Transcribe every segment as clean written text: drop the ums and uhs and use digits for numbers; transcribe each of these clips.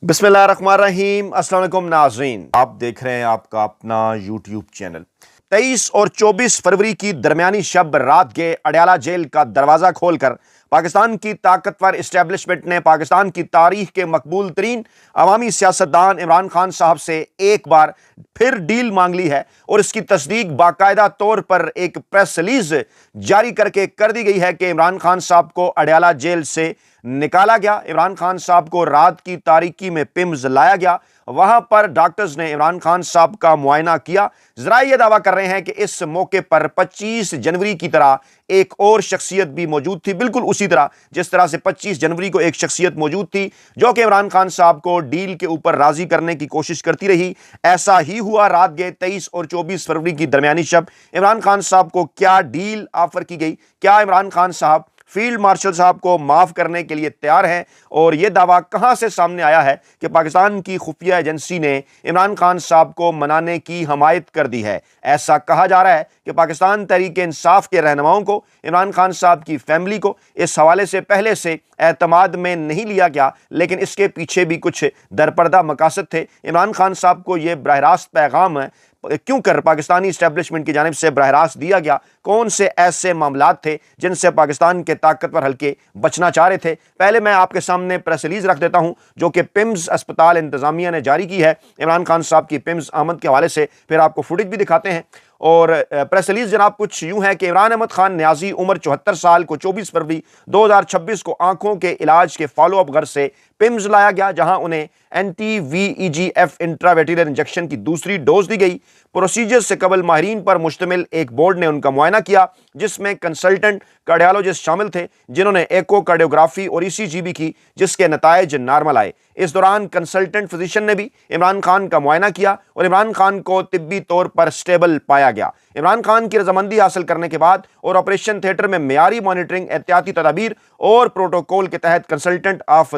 बिस्मिल्लाहिर्रहमानिर्रहीम। अस्सलाम वालेकुम नाज़रीन, आप देख रहे हैं आपका अपना यूट्यूब चैनल। 23 और 24 फरवरी की दरमियानी शब रात के अडयाला जेल का दरवाज़ा खोलकर पाकिस्तान की ताकतवर इस्टेब्लिशमेंट ने पाकिस्तान की तारीख के मकबूल तरीन अवामी सियासतदान इमरान खान साहब से एक बार फिर डील मांग ली है और इसकी तस्दीक बाकायदा तौर पर एक प्रेस रिलीज जारी करके कर दी गई है कि इमरान खान साहब को अडयाला जेल से निकाला गया। इमरान खान साहब को रात की तारीकी में पिम्स लाया गया। वहां पर डॉक्टर्स ने इमरान खान साहब का मुआयना किया। जरा ये दावा कर रहे हैं कि इस मौके पर 25 जनवरी की तरह एक और शख्सियत भी मौजूद थी, बिल्कुल उसी तरह जिस तरह से 25 जनवरी को एक शख्सियत मौजूद थी जो कि इमरान खान साहब को डील के ऊपर राजी करने की कोशिश करती रही। ऐसा ही हुआ। रात के 23 और 24 फरवरी की दरमियानी शब इमरान खान साहब को क्या डील ऑफर की गई? क्या इमरान खान साहब फील्ड मार्शल साहब को माफ करने के लिए तैयार हैं? और यह दावा कहां से सामने आया है कि पाकिस्तान की खुफिया एजेंसी ने इमरान खान साहब को मनाने की हमायत कर दी है। ऐसा कहा जा रहा है कि पाकिस्तान तहरीक इंसाफ के रहनुमाओं को इमरान खान साहब की फैमिली को इस हवाले से पहले से एतमाद में नहीं लिया गया, लेकिन इसके पीछे भी कुछ दरपर्दा मकासद थे। इमरान खान साहब को यह बराह रास्त पैगाम क्यों कर पाकिस्तानी इस्टेब्लिशमेंट की जानिब से बराह रास्त दिया गया? कौन से ऐसे मामलात थे जिनसे पाकिस्तान के ताकतवर हल्के बचना चाह रहे थे? पहले मैं आपके सामने प्रेस रिलीज रख देता हूं जो कि पिम्स अस्पताल इंतजामिया ने जारी की है इमरान खान साहब की पिम्स आमद के हवाले से। फिर आपको फुटेज भी दिखाते हैं। और प्रेस रिलीज जनाब कुछ यूं है कि इमरान अहमद खान न्याजी उम्र 74 साल को 24 फरवरी 2026 को आंखों के इलाज के फॉलोअप गर्ज से पिम्स लाया गया, जहां उन्हें NTVEGF इंट्रावेटिनल इंजेक्शन की दूसरी डोज दी गई। प्रोसीजर से कबल माहिरीन पर मुश्तमिल एक बोर्ड ने उनका मुआयना किया जिसमें कंसल्टेंट कार्डियोलॉजिस्ट शामिल थे जिन्होंने एको कार्डियोग्राफी और ECG भी की जिसके नतायज नॉर्मल आए। इस दौरान कंसल्टेंट फिजिशियन ने भी इमरान खान का मुआयना किया और इमरान खान को तिब्बी तौर पर स्टेबल पाया गया। इमरान खान की रजामंदी हासिल करने के बाद और ऑपरेशन थिएटर में मेयारी मॉनिटरिंग, एहतियाती तदाबीर और प्रोटोकॉल के तहत कंसल्टेंट ऑफ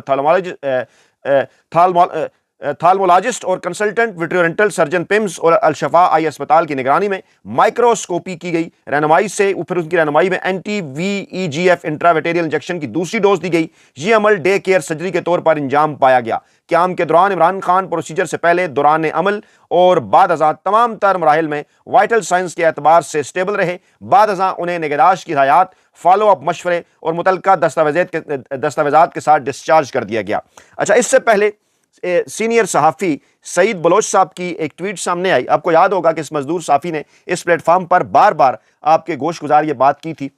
थाल्मोलॉजिस्ट और कंसल्टेंट विट्रोरेंटल सर्जन पिम्स और अल-शफा आई अस्पताल की निगरानी में माइक्रोस्कोपी की गई। रहनुमाई से फिर उनकी रहनुमाई में NTVEGF इंट्रावेटेरियल इंजेक्शन की दूसरी डोज दी गई। ये अमल डे केयर सर्जरी के तौर पर इंजाम पाया गया। क्याम के दौरान इमरान खान प्रोसीजर से पहले, दौरान अमल और बाद अज़ा तमाम तर मराहिल में वाइटल साइंस के एतबार से स्टेबल रहे। बाद अज़ा उन्हें निगहदाश्त की हिदायत, फॉलो अप मशवरे और मुतलका दस्तावेजात के साथ डिस्चार्ज कर दिया गया। अच्छा, इससे पहले सीनियर सहाफ़ी सईद बलोच साहब की एक ट्वीट सामने आई। आपको याद होगा कि इस मजदूर साफ़ी ने इस प्लेटफॉर्म पर बार बार आपके गोश गुजार ये बात की थी।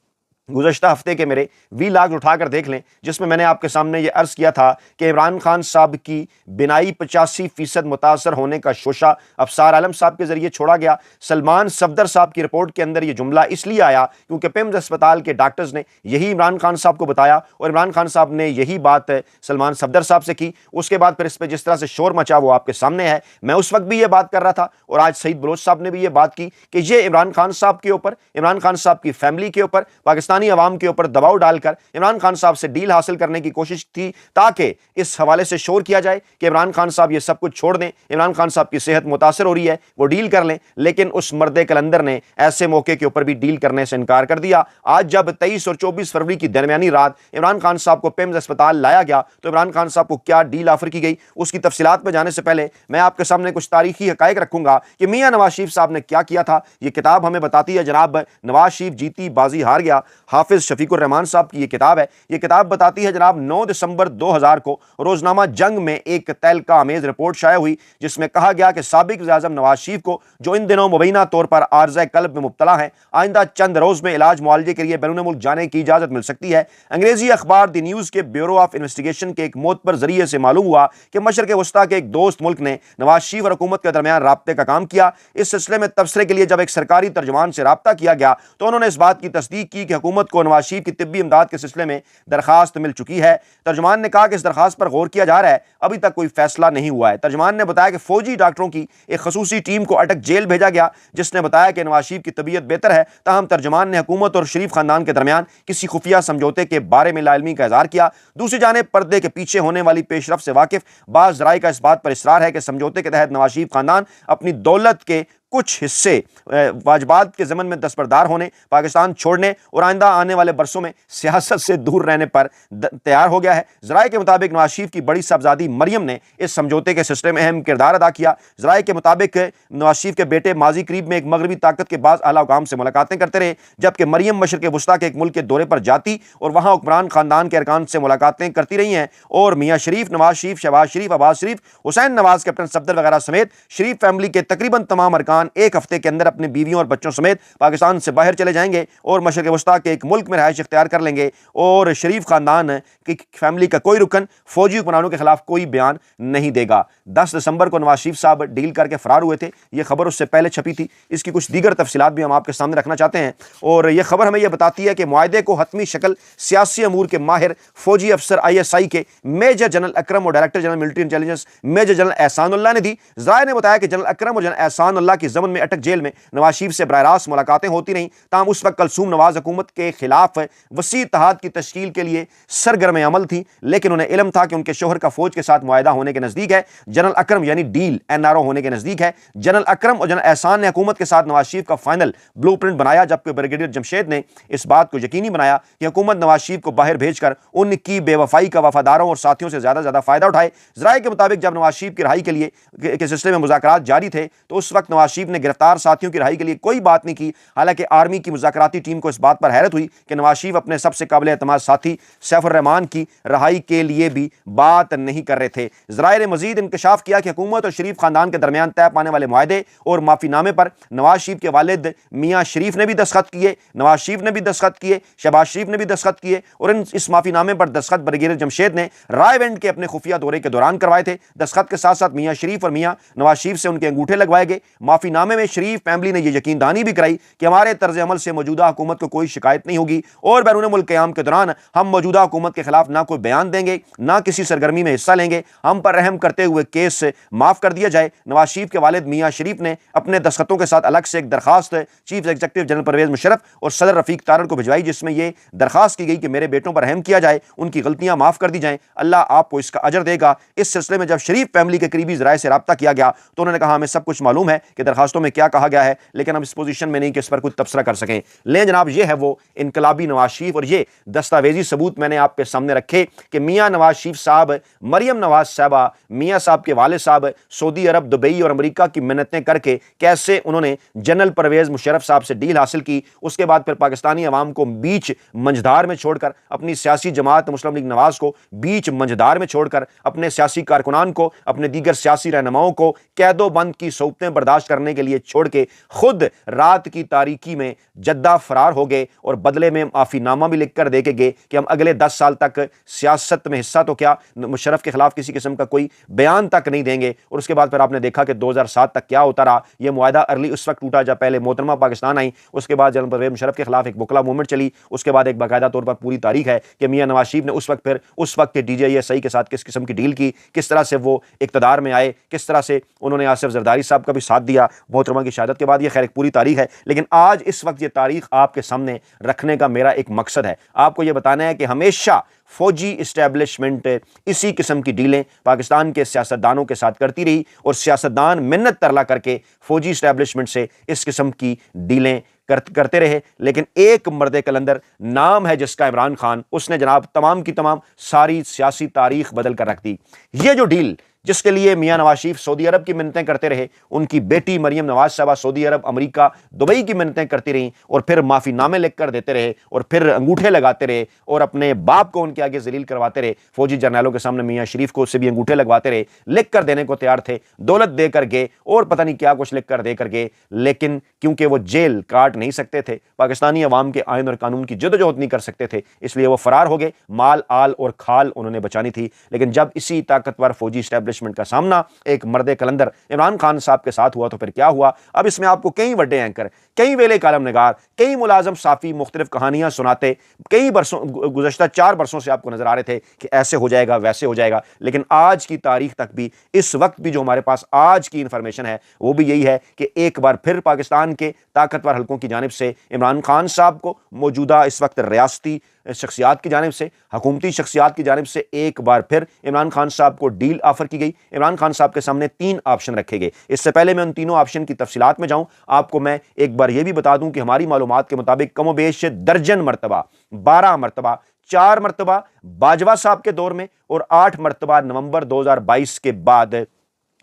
गुज़श्ता हफ्ते के मेरे वीलॉग उठाकर देख लें जिसमें मैंने आपके सामने ये अर्ज़ किया था कि इमरान खान साहब की बिनाई 85% मुतासर होने का शोशा अफसार आलम साहब के ज़रिए छोड़ा गया। सलमान सफदर साहब की रिपोर्ट के अंदर ये जुमला इसलिए आया क्योंकि पिम्स अस्पताल के डॉक्टर्स ने यही इमरान खान साहब को बताया और इमरान खान साहब ने यही बात सलमान सफदर साहब से की। उसके बाद फिर इस पर जिस तरह से शोर मचा वो आपके सामने है। मैं उस वक्त भी ये बात कर रहा था और आज सईद बलोच साहब ने भी ये बात की कि ये इमरान खान साहब के ऊपर, इमरान खान साहब की फैमिली के ऊपर, पाकिस्तानी अवाम के ऊपर दबाव डालकर इमरान खान साहब से डील हासिल करने की कोशिश थी ताकि इस हवाले से शोर किया जाए कि इमरान खान साहब ये सब कुछ छोड़ दें, इमरान खान साहब की सेहत मुतासर हो रही है, वो डील कर लें। लेकिन उस मर्दे कलंदर ने ऐसे मौके के ऊपर भी डील करने से इनकार कर दिया। आज जब 23 और 24 फरवरी की दरमियानी रात इमरान खान साहब को पिम्स अस्पताल लाया गया तो इमरान खान साहब को क्या डील ऑफर की गई उसकी तफसीलात में जाने से पहले मैं आपके सामने कुछ तारीखी हकायक रखूंगा कि मियां नवाज शरीफ साहब ने क्या किया था। ये किताब हमें बताती है जनाब, नवाज शरीफ जीती बाजी हार गया। हाफिज शफीकुर रहमान साहब की ये किताब है। ये किताब बताती है जनाब 9 दिसंबर 2000 को रोजनामा जंग में एक तहलका आमेज रिपोर्ट शाया हुई जिसमें कहा गया कि साबिक वज़ीर-ए-आज़म नवाज शरीफ को, जो इन दिनों मुबैना तौर पर आर्ज़े कल्ब में मुब्तला हैं, आइंदा चंद रोज में इलाज मुआलजे के लिए बैरून मुल्क जाने की इजाजत मिल सकती है। अंग्रेजी अखबार द न्यूज़ के ब्यूरो ऑफ इन्वेस्टिगेशन के एक मोतबर जरिए से मालूम हुआ कि मशरक़ वस्ता के एक दोस्त मुल्क ने नवाज शरीफ और हुकूमत के दरमियान राब्ते का काम किया। इस सिलसिले में तबसरे के लिए जब एक सरकारी तर्जुमान से राब्ता किया गया तो उन्होंने इस बात की तस्दीक की कि हुकूमत को नवाज शरीफ की तिब्बी इमदाद के सिलसिले में दरखास्त मिल चुकी है। तर्जुमान ने कहा कि इस दरखास्त पर गौर किया जा रहा है, अभी तक कोई फैसला नहीं हुआ है। तर्जुमान ने बताया कि फौजी डॉक्टरों की एक खसूसी टीम को अटक जेल भेजा गया जिसने बताया कि नवाज शरीफ की तबीयत बेहतर है। ताहम तर्जुमान ने हुकूमत और शरीफ खानदान के दरमियान किसी खुफिया समझौते के बारे में लाइलमी का इज़हार किया। दूसरी जानिब पर्दे के पीछे होने वाली पेशरफ से वाकिफ बाज़ ज़राए का इस बात पर इसरार है कि समझौते के तहत नवाज शरीफ खानदान अपनी दौलत के कुछ हिस्से वाजबात के ज़मन में दस्तबरदार होने, पाकिस्तान छोड़ने और आइंदा आने वाले बरसों में सियासत से दूर रहने पर तैयार हो गया है। ज़राए के मुताबिक नवाज शरीफ की बड़ी साहबजादी मरियम ने इस समझौते के सिलसिले में अहम किरदार अदा किया। ज़राए के मुताबिक नवाज शरीफ के बेटे माजी करीब में एक मगरबी ताकत के बाद आला हुकाम से मुलाकातें करते रहे, जबकि मरियम मशरक़ वुस्ता के एक मुल्क के दौरे पर जाती और वहाँ हुक्मरान खानदान के अरकान से मुलाकातें करती रही हैं। और मियाँ शरीफ, नवाज शरीफ, शहबाज शरीफ, अब्बास शरीफ, हुसैन नवाज, कैप्टन सफदर वगैरह समेत शरीफ फैमिली के तकरीबन तमाम अरकान एक हफ्ते के अंदर अपने बीवियों और बच्चों समेत पाकिस्तान से बाहर चले जाएंगे और मशरक़ वुस्ता के एक मुल्क में रहायश इख्तियार कर लेंगे। और शरीफ खानदान की फैमिली का कोई रुकन फौजी हुक्मरानों के खिलाफ कोई बयान नहीं देगा। 10 दिसंबर को नवाज शरीफ साहब डील करके फरार हुए थे। यह खबर उससे पहले छपी थी। इसकी कुछ दीगर तफसीलात भी हम आपके सामने रखना चाहते हैं। और यह खबर हमें यह बताती है कि मुआहदे को हतमी शक्ल सियासी अमूर के माहिर फौजी अफसर ISI के मेजर जनरल अकरम और director general military intelligence major general Ehsanullah ने दी। ज़राए ने बताया कि जनरल अकरम और जनरल एहसानुल्लाह की ज़मन में अटक जेल में नवाज शरीफ से बराह रास्त मुलाकातें होती रहीं। ताहम उस वक्त कलसूम नवाज हुकूमत के खिलाफ वसी इत्तेहाद की तश्कील के लिए सरगर्म अमल थी, लेकिन उन्हें इल्म था कि उनके शोहर का फौज के साथ मुआहदा होने के नज़दीक है। जनरल अकरम यानी डील NRO होने के नज़दीक है। जनरल अकरम और जनरल एहसान ने हुकूमत के साथ नवाज शरीफ का फाइनल ब्लूप्रिंट बनाया, जबकि ब्रिगेडियर जमशेद ने इस बात को यकीनी बनाया कि हुकूमत नवाज शरीफ को बाहर भेजकर उनकी बेवफाई का वफादारों और साथियों से ज़्यादा फ़ायदा उठाए। ज़राए के मुताबिक जब नवाज शरीफ की रिहाई के सिलसिले में मुज़ाकरात जारी थे तो उस वक्त नवाज शरीफ ने गिरफ्तार साथियों की रिहाई के लिए कोई बात नहीं की। हालांकि आर्मी की मुज़ाकराती टीम को इस बात पर हैरत हुई कि नवाज शरीफ अपने सबसे काबिल एतमाद साथी सैफुर रहमान की रिहाई के लिए भी बात नहीं कर रहे थे। ज़राए ने मजीद इंकशाफ किया कि हुकूमत और शरीफ खानदान के दरमियान तय पाने वाले मुआहदे और माफीनामे पर नवाज शरीफ के वालिद मियाँ शरीफ ने भी दस्तखत किए, नवाज शरीफ ने भी दस्तखत किए, शहबाज शरीफ ने भी दस्तखत किए और इस माफीनामे पर दस्तखत ब्रिगेडियर जमशेद ने रायवेंड के अपने खुफिया दौरे के दौरान करवाए थे। दस्तखत के साथ साथ मियाँ शरीफ और मियाँ नवाज शरीफ से उनके अंगूठे लगवाए गए। माफीनामे में शरीफ फैमिली ने यह यकीन दहानी भी कराई कि हमारे तर्ज अमल से मौजूदा हुकूमत को कोई शिकायत नहीं होगी और बैरून मुल्क क़याम के दौरान हम मौजूदा हुकूमत के खिलाफ ना कोई बयान देंगे, ना किसी सरगर्मी में हिस्सा लेंगे। हम पर रहम करते हुए केस से माफ़ कर दिया जाए। नवाज शरीफ के वालिद मियाँ शरीफ ने अपने दस्तखतों के साथ अलग से एक दरखास्त chief executive general Pervez Musharraf और सदर रफ़ीक तारड़ को भिजवाई, जिसमें यह दरखास्त की गई कि मेरे बेटों पर रहम किया जाए, उनकी गलतियाँ माफ़ कर दी जाएँ, अल्लाह आपको इसका अजर देगा। इस सिलसिले में जब शरीफ फैमिली के करीबी ज़राए से रब्ता किया गया तो उन्होंने कहा हमें सब कुछ मालूम है कि दरखास्तों में क्या कहा गया है, लेकिन हम इस पोजीशन में नहीं कि इस पर कुछ तबसरा कर सकें। लें जनाब, ये है वो इनकलाबी नवाज शरीफ और ये दस्तावेजी सबूत मैंने आपके सामने रखे कि मियाँ नवाज शरीफ साहब, मरियम नवाज साहबा, मियाँ साहब के वालिद साहब सऊदी अरब, दुबई और अमेरिका की मिन्नतें करके कैसे उन्होंने जनरल परवेज़ मुशर्रफ साहब से डील हासिल की। उसके बाद फिर पाकिस्तानी अवाम को बीच मंझधार में छोड़कर, अपनी सियासी जमात मुस्लिम लीग नवाज को बीच मंझधार में छोड़कर, अपने सियासी कारकुनान को, अपने दीगर सियासी रहनुमाओं को कैदो बंद की सौतें बर्दाश्त करने के लिए छोड़ के खुद रात की तारीकी में जद्दा फरार हो गए और बदले में माफीनामा भी लिख कर दे के गए कि हम अगले 10 साल तक सियासत में हिस्सा तो क्या, मुशर्रफ के खिलाफ किसी किस्म का कोई बयान तक नहीं देंगे। और उसके बाद फिर आपने देखा कि 2007 तक क्या होता रहा। यह मुआहदा अर्ली उस वक्त टूटा जब पहले मोहतरमा पाकिस्तान आई, उसके बाद जनरल परवेज़ मुशर्रफ के खिलाफ एक बुकला मूवमेंट चली, उसके बाद एक बाकायदा तौर पर पूरी तारीख है कि मियाँ नवाज शरीफ ने उस वक्त फिर उस वक्त के DJI के साथ किस किस्म की डील की, किस तरह से वो इक़्तिदार में आए, किस तरह से उन्होंने आसिफ जरदारी साहब का भी साथ दिया मोहतरमा की शहादत के बाद। ये खैर एक पूरी तारीख है, लेकिन आज इस वक्त ये तारीख आपके सामने रखने का मेरा एक मकसद है। आपको ये बताना है कि हमेशा फौजी इस्टेब्लिशमेंट इसी किस्म की डीलें पाकिस्तान के सियासतदानों के साथ करती रही और सियासतदान मिन्नत तरला करके फौजी इस्टेब्लिशमेंट से इस किस्म की डीलें करते रहे। लेकिन एक मर्द कलंदर नाम है जिसका इमरान खान, उसने जनाब तमाम की तमाम सारी सियासी तारीख बदल कर रख दी। ये जो डील जिसके लिए मियाँ नवाज शरीफ सऊदी अरब की मिन्नतें करते रहे, उनकी बेटी मरियम नवाज साहबा सऊदी अरब, अमेरिका, दुबई की मिन्नतें करती रहीं और फिर माफ़ीनामे लिख कर देते रहे और फिर अंगूठे लगाते रहे और अपने बाप को उनके आगे जलील करवाते रहे। फौजी जर्नलों के सामने मियाँ शरीफ को उससे भी अंगूठे लगवाते रहे, लिख कर देने को तैयार थे, दौलत दे कर गए और पता नहीं क्या कुछ लिख कर दे कर गए। लेकिन क्योंकि वो जेल काट नहीं सकते थे, पाकिस्तानी अवाम के आइन और कानून की जदोजहद नहीं कर सकते थे, इसलिए वो फरार हो गए। माल, आल और खाल उन्होंने बचानी थी। लेकिन जब इसी ताकतवर फौजी इस्टेब्लिशमेंट का सामना एक मर्द कलंदर इमरान खान साहब के साथ हुआ तो फिर क्या हुआ। अब इसमें आपको कई बड़े एंकर, कई वेले कालम निगार, कई मुलाजम साफ़ी मुख्तलिफ कहानियां सुनाते कई बरसों, गुज़श्ता 4 बरसों से आपको नजर आ रहे थे कि ऐसे हो जाएगा, वैसे हो जाएगा। लेकिन आज की तारीख तक भी, इस वक्त भी जो हमारे पास आज की इंफॉर्मेशन है वो भी यही है कि एक बार फिर पाकिस्तान के ताकतवर हलकों की जानिब से इमरान खान साहब को मौजूदा इस वक्त रियासती शख्सियात की जानिब से, हुकूमती शख्सियात की जानिब से एक बार फिर इमरान खान साहब को डील ऑफर की गई। इमरान खान साहब के सामने 3 ऑप्शन रखे गए। इससे पहले मैं उन तीनों ऑप्शन की तफसीलात में जाऊं, आपको मैं एक बार यह भी बता दूं कि हमारी मालूमात के मुताबिक कमोबेश दर्जन मरतबा, 12 मरतबा, 4 मरतबा बाजवा साहब के दौर में और 8 मरतबा नवंबर 2022 के बाद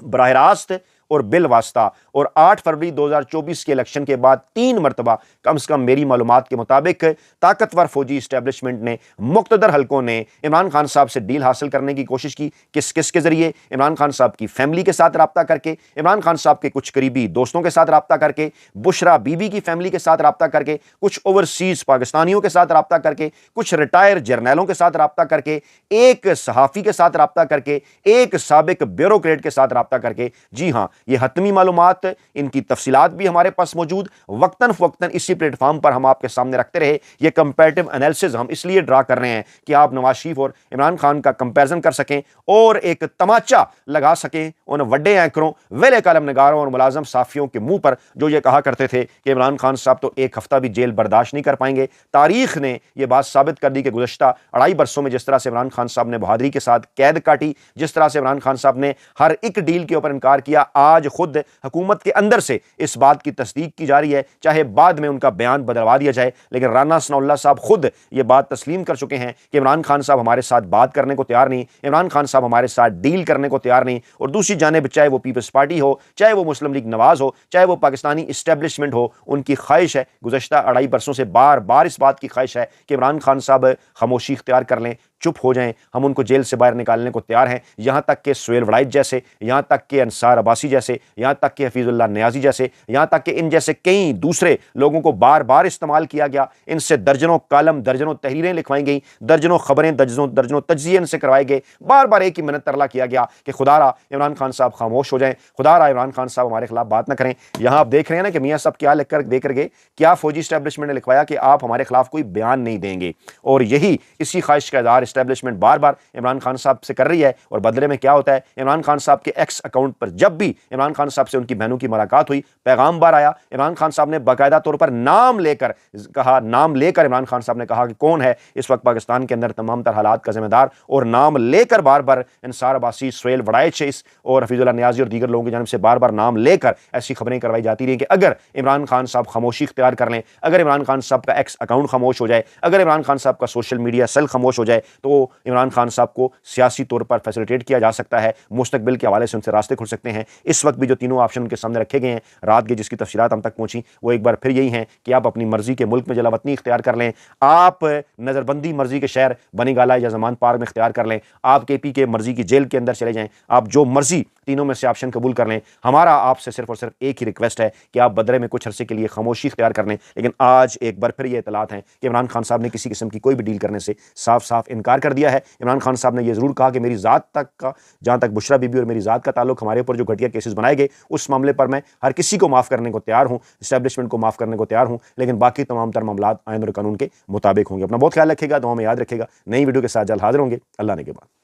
बराह रास्त और बिल वास्ता, और 8 फरवरी 2024 के इलेक्शन के बाद 3 मरतबा कम से कम मेरी मालूमात के मुताबिक ताकतवर फौजी इस्टेब्लिशमेंट ने, मुख्तदर हलकों ने इमरान खान साहब से डील हासिल करने की कोशिश की। किस किस के जरिए? इमरान खान साहब की फैमिली के साथ रब्ता करके, इमरान खान साहब के कुछ करीबी दोस्तों के साथ रब्ता करके, बुशरा बीबी की फैमिली के साथ रब्ता करके, कुछ ओवरसीज पाकिस्तानियों के साथ रब्ता करके, कुछ रिटायर जर्नैलों के साथ रब्ता करके, एक सहाफ़ी के साथ रब्ता करके, एक साबिक ब्यूरोक्रेट के साथ रब्ता करके। जी हाँ, ये हतमी मालूमात, इनकी तफसीलात भी हमारे पास मौजूद, वक्तन फवक्तन इसी प्लेटफॉर्म पर हम आपके सामने रखते रहे। ये कंपैरेटिव एनालिसिस हम इसलिए ड्रा कर रहे हैं कि आप नवाज शरीफ और इमरान खान का कंपैरिजन कर सकें और एक तमाचा लगा सकें उन वड्डे एंकरों, वेले कलम नगारों और मुलाजम साफियों के मुंह पर जो ये कहा करते थे कि इमरान खान साहब तो एक हफ्ता भी जेल बर्दाश्त नहीं कर पाएंगे। तारीख ने यह बात साबित कर दी कि गुज़श्ता 2.5 बरसों में जिस तरह से इमरान खान साहब ने बहादुरी के साथ कैद काटी, जिस तरह से इमरान खान साहब ने हर एक डील के ऊपर इनकार किया, आज खुद हुकूमत के अंदर से इस बात की तस्दीक की जा रही है, चाहे बाद में उनका बयान बदलवा दिया जाए, लेकिन राना सनाउल्लाह साहब खुद ये बात तस्लीम कर चुके हैं कि इमरान खान साहब हमारे साथ बात करने को तैयार नहीं, इमरान खान साहब हमारे साथ डील करने को तैयार नहीं। और दूसरी जानिब चाहे वो पीपल्स पार्टी हो, चाहे वो मुस्लिम लीग नवाज हो, चाहे वो पाकिस्तानी इस्टेब्लिशमेंट हो, उनकी ख्वाहिश है, गुज़श्ता 2.5 बरसों से बार बार इस बात की ख्वाहिश है कि इमरान खान साहब खामोशी इख्तियार कर लें, चुप हो जाएं, हम उनको जेल से बाहर निकालने को तैयार हैं। यहाँ तक कि सुहेल वड़ाइच जैसे, यहाँ तक कि अंसार अब्बासी जैसे, यहाँ तक कि हफीजुल्लाह नियाजी जैसे, यहाँ तक कि इन जैसे कई दूसरे लोगों को बार बार इस्तेमाल किया गया। इनसे दर्जनों कालम, दर्जनों तहरीरें लिखवाई गई, दर्जनों खबरें, दर्जनों तज्जिए इनसे करवाए गए। बार बार एक ही मिनट तरला किया गया कि खुदारा इमरान खान साहब खामोश हो जाएं, खुदारा इमरान खान साहब हमारे खिलाफ बात ना करें। यहाँ आप देख रहे हैं ना कि मियाँ साहब क्या लिख कर दे कर गए, क्या फौजी इस्टेब्लिशमेंट ने लिखवाया कि आप हमारे खिलाफ कोई बयान नहीं देंगे। और यही इसी ख्वाहिश का इज़हार इस्टेब्लिशमेंट बार बार इमरान खान साहब से कर रही है। और बदले में क्या होता है, इमरान खान साहब के एक्स अकाउंट पर जब भी इमरान खान साहब से उनकी बहनों की मुलाकात हुई, पैगाम बार आया, इमरान खान साहब ने बाकायदा तौर पर नाम लेकर कहा, नाम लेकर इमरान खान साहब ने कहा कि कौन है इस वक्त पाकिस्तान के अंदर तमाम तर हालात का जिम्मेदार, और नाम लेकर बार बार अंसार अब्बासी, सुहेल वड़ाइच और हफीजुल्लाह नियाजी और दीगर लोगों की जानिब से बार बार नाम लेकर ऐसी खबरें करवाई जाती रही कि अगर इमरान खान साहब खामोशी इख्तियार कर लें, अगर इमरान खान साहब का एक्स अकाउंट खामोश हो जाए, अगर इमरान खान साहब का सोशल मीडिया सेल खामोश हो जाए, तो इमरान खान साहब को सियासी तौर पर फैसिलिटेट किया जा सकता है, मुस्तकबिल के हवाले से उनसे रास्ते खुल सकते हैं। इस वक्त भी जो तीनों ऑप्शन उनके सामने रखे गए हैं, रात के जिसकी तफसीलात हम तक पहुंची, वो एक बार फिर यही हैं कि आप अपनी मर्जी के मुल्क में जलावतनी इख्तियार कर लें, आप नज़रबंदी मर्जी के शहर बनीगाला या जमान पार्क में इख्तियार कर लें, आप KP के मर्जी की जेल के अंदर चले जाएं, आप जो मर्जी तीनों में से ऑप्शन कबूल कर लें। हमारा आपसे सिर्फ और सिर्फ एक ही रिक्वेस्ट है कि आप बदले में कुछ अरसे के लिए खामोशी इख्तियार कर लें। लेकिन आज एक बार फिर ये इतलात हैं कि इमरान खान साहब ने किसी किस्म की कोई भी डील करने से साफ साफ इनकार कर दिया है। इमरान खान साहब ने यह ज़रूर कहा कि मेरी ज़ात तक का, जहाँ तक बुशरा बीबी और मेरी ज़ात का ताल्लुक, हमारे ऊपर जो घटिया केसेस बनाए गए, उस मामले पर मैं हर किसी को माफ़ करने को तैयार हूँ, इस्टेब्लिशमेंट को माफ़ करने को तैयार हूँ, लेकिन बाकी तमाम तर मामलात आईन और कानून के मुताबिक होंगे। अपना बहुत ख्याल रखेगा, दुआ में याद रखेगा। नई वीडियो के साथ जल्द हाजिर होंगे। अल्लाह ने के बाद।